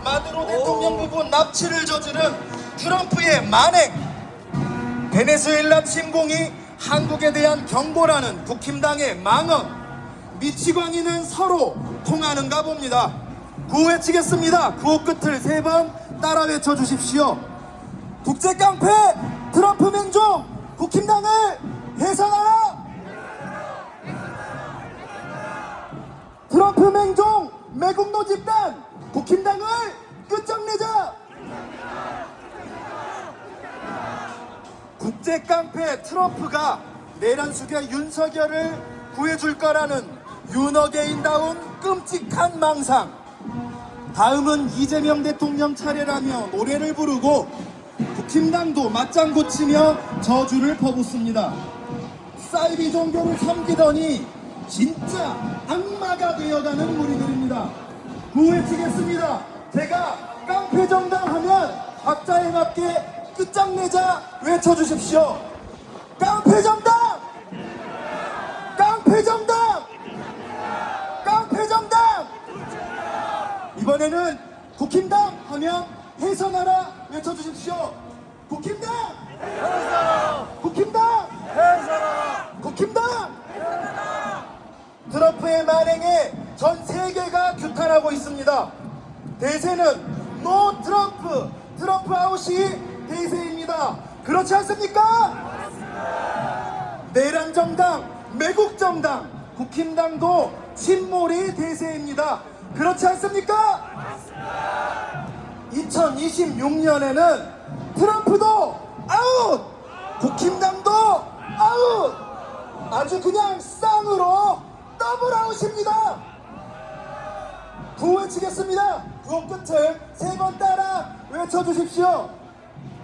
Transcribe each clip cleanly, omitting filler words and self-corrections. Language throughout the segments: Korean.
마두로 대통령 부부 납치를 저지른 트럼프의 만행, 베네수엘라 침공이 한국에 대한 경고라는 국힘당의 망언, 미치광이는 서로 통하는가 봅니다. 구호 외치겠습니다. 구호 끝을 3번 따라 외쳐주십시오. 국제 깡패 트럼프 맹종 국힘당을 해산하라! 트럼프 맹종 매국노 집단 국힘당을 끝장내자! 국제 깡패 트럼프가 내란 수괴 윤석열을 구해줄 거라는 윤어게인다운 끔찍한 망상. 다음은 이재명 대통령 차례라며 노래를 부르고 국힘당도 맞장구 치며 저주를 퍼붓습니다. 사이비 종교를 섬기더니 진짜 악마가 되어가는 무리들입니다. 구호외치겠습니다. 제가 깡패 정당 하면 박자에 맞게 끝장내자 외쳐주십시오. 깡패 정당! 깡패 정당! 깡패 정당! 이번에는 국힘당 하면 해산하라 외쳐주십시오. 국힘당! 국힘당! 국힘당! 트럼프의 만행에 전 세계가 규탄하고 있습니다. 대세는 노 트럼프, 트럼프 아웃이 대세입니다. 그렇지 않습니까? 내란 정당, 매국 정당, 국힘당도 침몰이 대세입니다. 그렇지 않습니까? 2026년에는 트럼프도 아웃! 국힘당도 아웃! 아주 그냥 쌍으로 더블 아웃입니다. 구호 외치겠습니다. 구호 끝을 3번 따라 외쳐주십시오.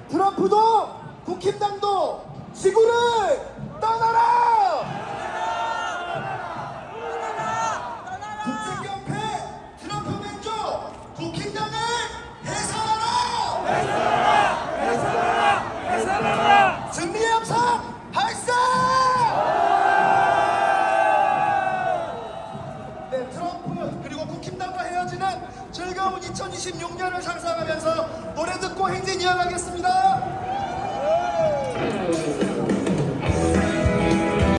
트럼프도 국힘당도 지구를 떠나라! 국제깡패 트럼프 맹종 국힘당을 해산하라! 승리의 함성 발사! 네, 트럼프 그리고 국힘당과 헤어지는 즐거운 2026년을 상상하면서 노래 듣고 행진 이어가겠습니다.